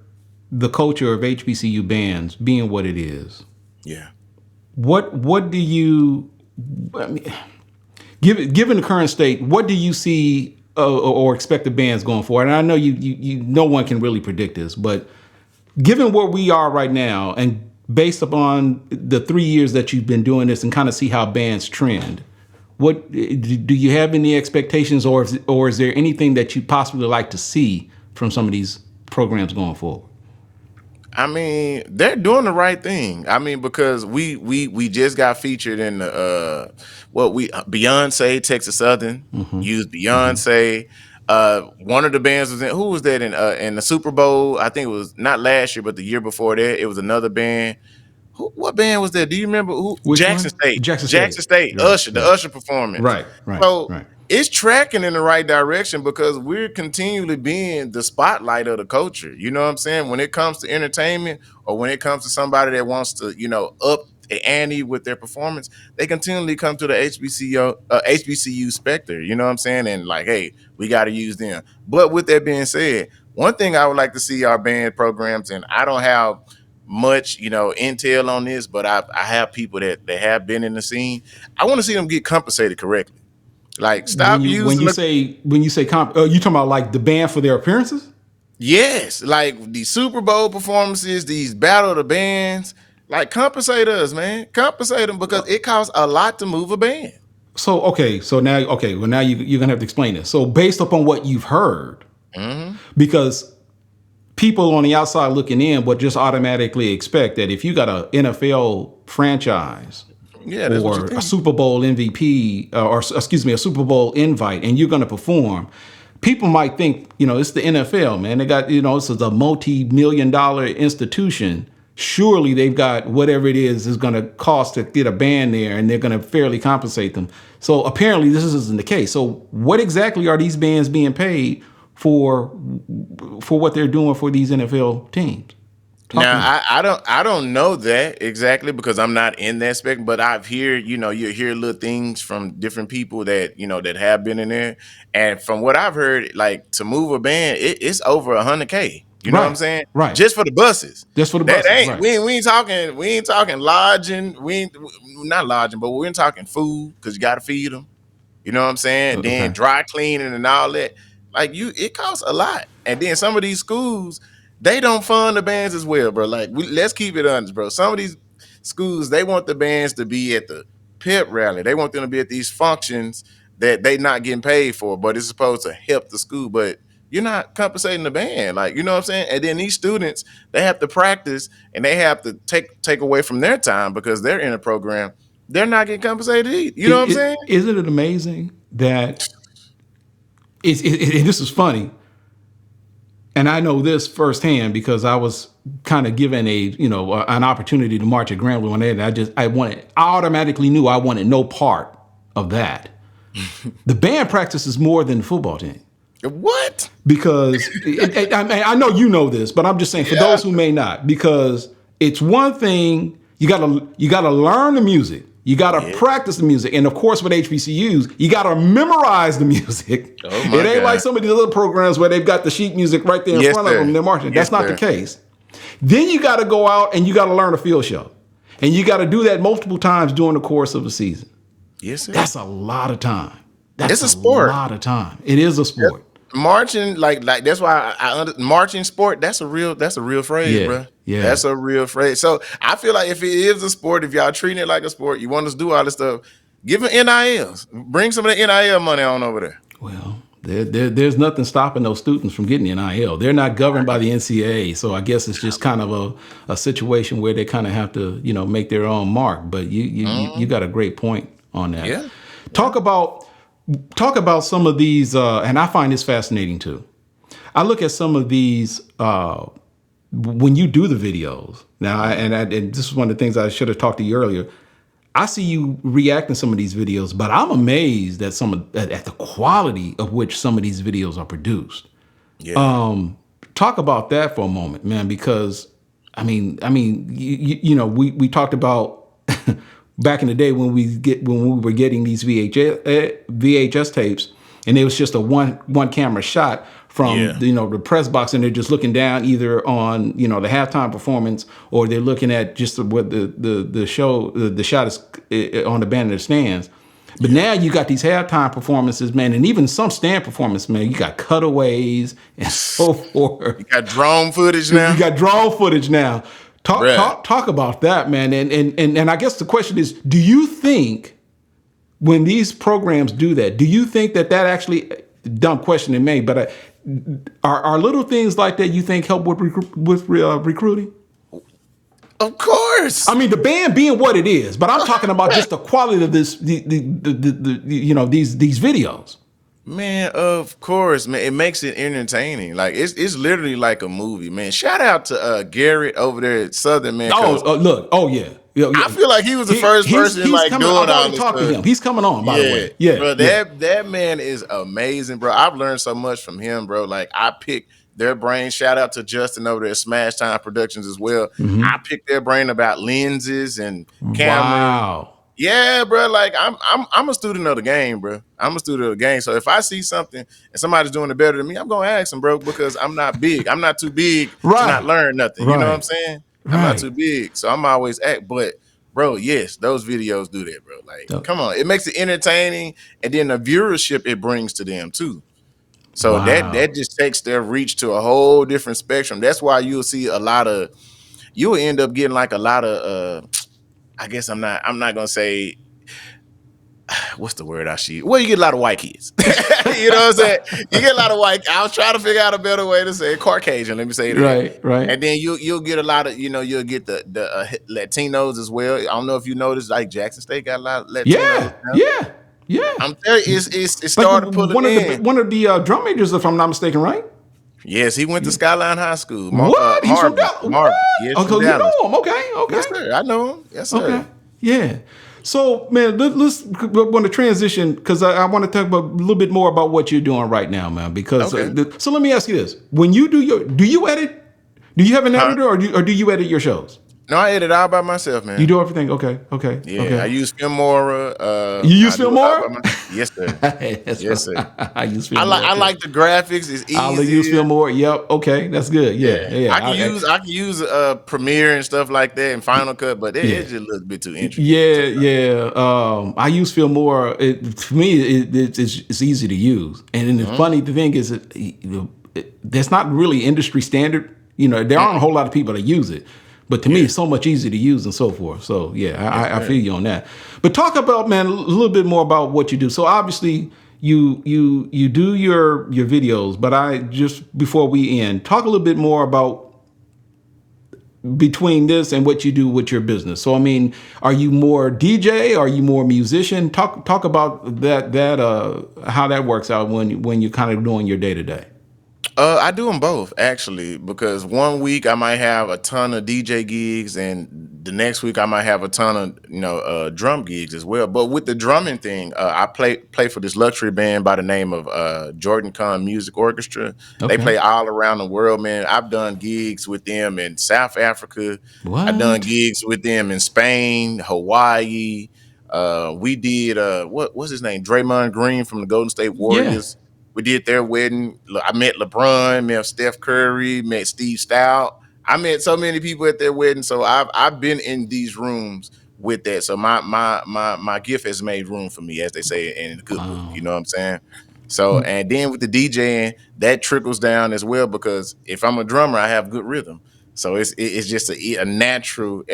the culture of HBCU bands being what it is, yeah, what do you, I mean, given the current state, what do you see or expect the bands going forward? And I know you no one can really predict this, but given where we are right now, and based upon the 3 years that you've been doing this, and kind of see how bands trend, what do you have any expectations, or is there anything that you possibly like to see from some of these programs going forward? I mean, they're doing the right thing. I mean, because we just got featured in the Beyonce Texas Southern used Beyonce. One of the bands was in, who was that in the Super Bowl? I think it was not last year, but the year before that. It was another band. What band was that? Do you remember who? Which Jackson one? State. Jackson State. Jackson State. Right, Usher, the right, Usher performance. right, So right. it's tracking in the right direction because we're continually being the spotlight of the culture. You know what I'm saying? When it comes to entertainment, or when it comes to somebody that wants to, up the ante with their performance, they continually come to the HBCU Spectre. You know what I'm saying? And like, hey, we got to use them. But with that being said, one thing I would like to see our band programs, and I don't have much, intel on this, but I have people that have been in the scene. I want to see them get compensated correctly. Like, When stop you using you say comp, you talking about like the band for their appearances? yes, like the Super Bowl performances, these battle of the bands. Like, compensate us, man. Compensate them because it costs a lot to move a band. So now you're gonna have to explain this. So based upon what you've heard, because people on the outside looking in would just automatically expect that if you got an NFL franchise Yeah, that's what you or a think. Super Bowl MVP, or excuse me, a Super Bowl invite, and you're going to perform, people might think, it's the NFL, man. They got, this is a multi-million-dollar institution. Surely they've got whatever it is going to cost to get a band there, and they're going to fairly compensate them. So apparently this isn't the case. So what exactly are these bands being paid for what they're doing for these NFL teams? Now, I don't know that exactly because I'm not in that spec, but I've hear, you hear little things from different people that, that have been in there. And from what I've heard, like, to move a band, it's over $100K. You know what I'm Right, saying? right. Just for the buses. Just for the That buses, ain't right. we ain't talking lodging. Not lodging, but we ain't talking food because you got to feed them. You know what I'm saying? Then Okay. dry cleaning and all that. Like, it costs a lot. And then some of these schools, they don't fund the bands as well, bro. Like, let's keep it honest, bro. Some of these schools, they want the bands to be at the pep rally. They want them to be at these functions that they not getting paid for, but it's supposed to help the school. But you're not compensating the band. Like, you know what I'm saying? And then these students, they have to practice and they have to take away from their time because they're in a program. They're not getting compensated either. You know what I'm saying? Isn't it amazing that this is funny, and I know this firsthand because I was kind of given an opportunity to march at Grambling one day, and I automatically knew I wanted no part of that. The band practices more than the football team. What? Because I know you know this, but I'm just saying for those who may not, because it's one thing you gotta learn the music, you gotta practice the music, and of course with HBCUs you gotta memorize the music. Oh my It ain't God. like some of these other programs where they've got the sheet music right there in Yes, front sir. of them. They're marching. Yes, That's not sir. the case. Then you gotta go out and you gotta learn a field show, and you gotta do that multiple times during the course of the season. Yes, sir. That's a lot of time. That's It's a sport. lot of time. It is a sport. Marching, like that's why marching sport. That's a real phrase, Yeah, bro. yeah. That's a real phrase. So I feel like if it is a sport, if y'all treating it like a sport, you want us to do all this stuff. Give them NILs. Bring some of the NIL money on over there. Well, there's nothing stopping those students from getting the NIL. They're not governed by the NCAA, so I guess it's just kind of a situation where they kind of have to, make their own mark. But you got a great point on that. Yeah. Talk about some of these, and I find this fascinating too. I look at some of these when you do the videos now, and this is one of the things I should have talked to you earlier. I see you reacting to some of these videos, but I'm amazed at at the quality of which some of these videos are produced. Yeah. Talk about that for a moment, man, because we talked about back in the day when we were getting these VHS tapes, and it was just a one camera shot from Yeah. the press box, and they're just looking down either on the halftime performance, or they're looking at just what the show the shot is on the band in the stands. But now you got these halftime performances, man, and even some stand performance, man. You got cutaways and so forth. You got drone footage You now, got drone footage now. bruh. Talk about that, man. And I guess the question is, do you think when these programs do that, do you think that actually, dumb question to me, but are little things like that you think help with recruiting? Of course. I mean, the band being what it is, but I'm talking about just the quality of these videos. Man, of course, man. It makes it entertaining. Like it's literally like a movie, man. Shout out to Garrett over there at Southern, man. Look, yeah. I feel like he was the first person he's like coming, doing I've all already this talked stuff. to him. He's coming on, by the way. Yeah, Yeah, bro. yeah. That man is amazing, bro. I've learned so much from him, bro. Like I picked their brain. Shout out to Justin over there at Smash Time Productions as well. I picked their brain about lenses and camera. Wow. Yeah, bro. Like I'm a student of the game, bro. I'm a student of the game. So if I see something and somebody's doing it better than me, I'm gonna ask them, bro, because I'm not big. I'm not too big to not learn nothing. You know what I'm saying? I'm not too big, so I'm always but bro, yes, those videos do that, bro. Like, come on, it makes it entertaining, and then the viewership it brings to them too. So that just takes their reach to a whole different spectrum. That's why you'll see you'll end up getting like a lot of I guess I'm not gonna say what's the word I see. Well, you get a lot of white kids. You know what I'm saying? You get a lot of white. I was trying to figure out a better way to say it. Caucasian. Let me say that. Right. And then you'll get a lot of you'll get the Latinos as well. I don't know if you noticed, like Jackson State got a lot of Latinos. Yeah. I'm telling you, it Like started pulling in. one of the drum majors, if I'm not mistaken, right? Yes, he went to Skyline High School. What? He's from Dallas. Marvin. Yes, Oh, from you Dallas. know him? Okay. Yes, sir. I know him. Yes, sir. Okay. Yeah. So, man, let's want to transition because I want to talk about a little bit more about what you're doing right now, man. Because so let me ask you this: when you do you edit? Do you have an editor, or do you edit your shows? No, I edit all by myself, man. You do everything? Okay. Yeah, okay. I use Filmora. You use Filmora? Yes, sir. Yes, sir. I use Filmora. I like the graphics. It's easy. I'll use Filmora. Yep. Okay, that's good. Yeah. I can use Premiere and stuff like that and Final Cut, but it's just a little bit too intricate. Yeah. I use Filmora. For me, it's easy to use, and then the funny thing is, that's not really industry standard. There aren't a whole lot of people that use it. But to me, it's so much easier to use and so forth. So, I feel you on that. But talk about, man, a little bit more about what you do. So, obviously, you do your videos. But before we end, talk a little bit more about between this and what you do with your business. So, I mean, are you more DJ? Are you more musician? Talk about that how that works out when you're kind of doing your day to day. I do them both actually, because one week I might have a ton of DJ gigs, and the next week I might have a ton of drum gigs as well. But with the drumming thing, I play for this luxury band by the name of Jordan Kahn Music Orchestra. Okay. They play all around the world, man. I've done gigs with them in South Africa. What? I've done gigs with them in Spain, Hawaii. We did what's his name? Draymond Green from the Golden State Warriors. Yeah. We did their wedding. I met LeBron, met Steph Curry, met Steve Stout. I met so many people at their wedding. So I've been in these rooms with that. So my gift has made room for me, as they say in the cookbook. You know what I'm saying? So and then with the DJing, that trickles down as well, because if I'm a drummer, I have good rhythm. So it's just a natural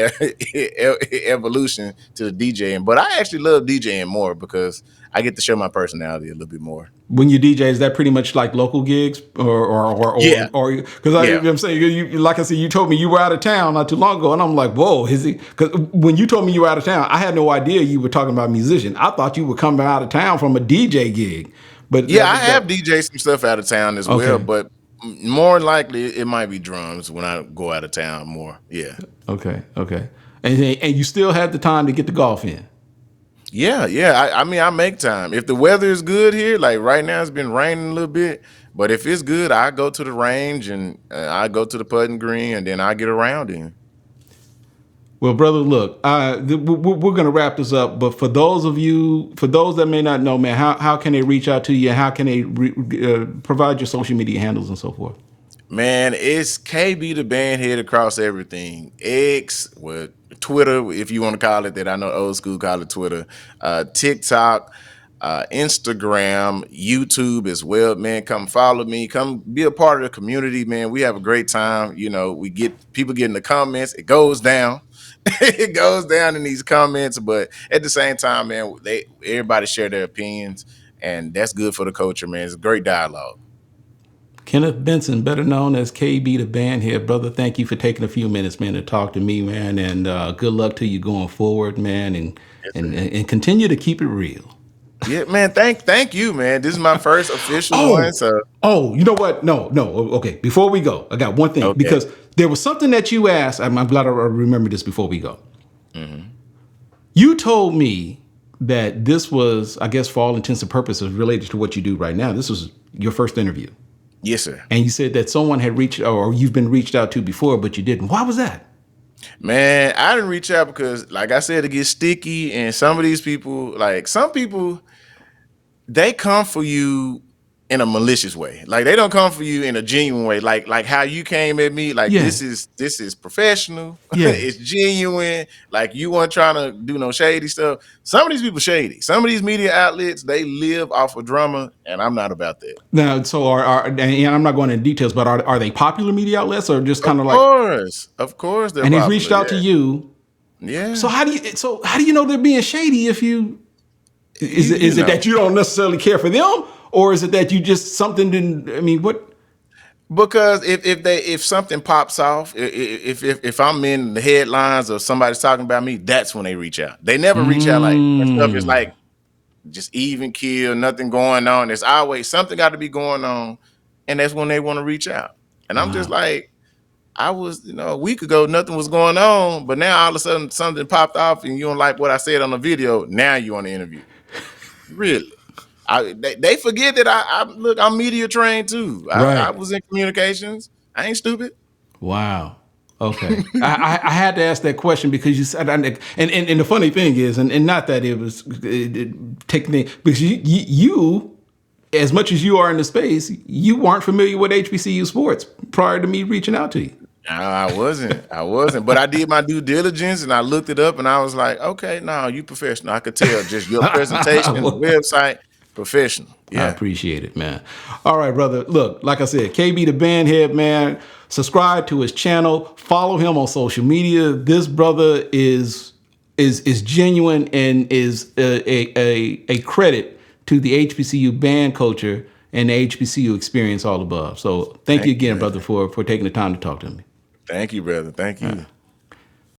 evolution to the DJing. But I actually love DJing more because I get to show my personality a little bit more. When you DJ, is that pretty much like local gigs, or because I'm saying, like I said, you told me you were out of town not too long ago, and I'm like, whoa, is he? Because when you told me you were out of town, I had no idea you were talking about a musician. I thought you were coming out of town from a DJ gig. But I have DJed some stuff out of town as well, but more likely it might be drums when I go out of town more. Yeah. Okay. And you still had the time to get the golf in. Yeah. I mean, I make time. If the weather is good here, like right now, it's been raining a little bit. But if it's good, I go to the range and I go to the putting green, and then I get around in. Well, brother, look, we're going to wrap this up. But for those that may not know, man, how can they reach out to you? How can they provide your social media handles and so forth? Man, it's KBThaBandHead across everything. X, well, Twitter, if you want to call it that. I know old school call it Twitter. TikTok, Instagram, YouTube as well. Man, come follow me. Come be a part of the community, man. We have a great time. You know, we get people get in the comments. It goes down. It goes down in these comments, but at the same time, man, everybody share their opinions, and that's good for the culture, man. It's a great dialogue. Kenneth Benson, better known as KBThaBandHead, brother. Thank you for taking a few minutes, man, to talk to me, man, and good luck to you going forward, man, and Yes, and continue to keep it real. yeah, man. Thank you, man. This is my first official one, so You know what? No. Okay, before we go, I got one thing okay. because there was something that you asked. I'm glad I remember this before we go. Mm-hmm. You told me that this was, I guess, for all intents and purposes, related to what you do right now. This was your first interview. Yes, sir. And you said that someone had reached, or you've been reached out to before, but you didn't. Why was that? Man, I didn't reach out because, like I said, it gets sticky, and some of these people, like some people, they come for you in a malicious way. Like they don't come for you in a genuine way. Like how you came at me. Like Yeah. this is professional. Yeah. It's genuine. Like you weren't trying to do no shady stuff. Some of these people shady. Some of these media outlets, they live off of drama, and I'm not about that. Now, so and I'm not going into details, but are they popular media outlets or just kind of like? Of course, they're And they've popular. reached out to you. Yeah. So how do you know they're being shady? If you is it know. that you don't necessarily care for them, or is it that you just something didn't? I mean, what? Because if something pops off, if I'm in the headlines or somebody's talking about me, that's when they reach out. They never reach out like when stuff is like just even kill, nothing going on. There's always something got to be going on, and that's when they want to reach out. And I'm just Wow. like, I was, a week ago, nothing was going on, but now all of a sudden something popped off, and you don't like what I said on the video. Now you want to interview. Really? They forget that I'm media trained too. I Right. was in communications. I ain't stupid. Wow. Okay. I had to ask that question because you said, and the funny thing is, and not that it was taking, because you, as much as you are in the space, you weren't familiar with HBCU sports prior to me reaching out to you. No, I wasn't. But I did my due diligence and I looked it up and I was like, okay, no, you professional. I could tell just your presentation, the website, professional. I Yeah. appreciate it, man. All right, brother. Look, like I said, KBThaBandHead, man. Subscribe to his channel. Follow him on social media. This brother is genuine and is a credit to the HBCU band culture and the HBCU experience all above. So thank you again, brother, for taking the time to talk to me. Thank you, brother. Thank you.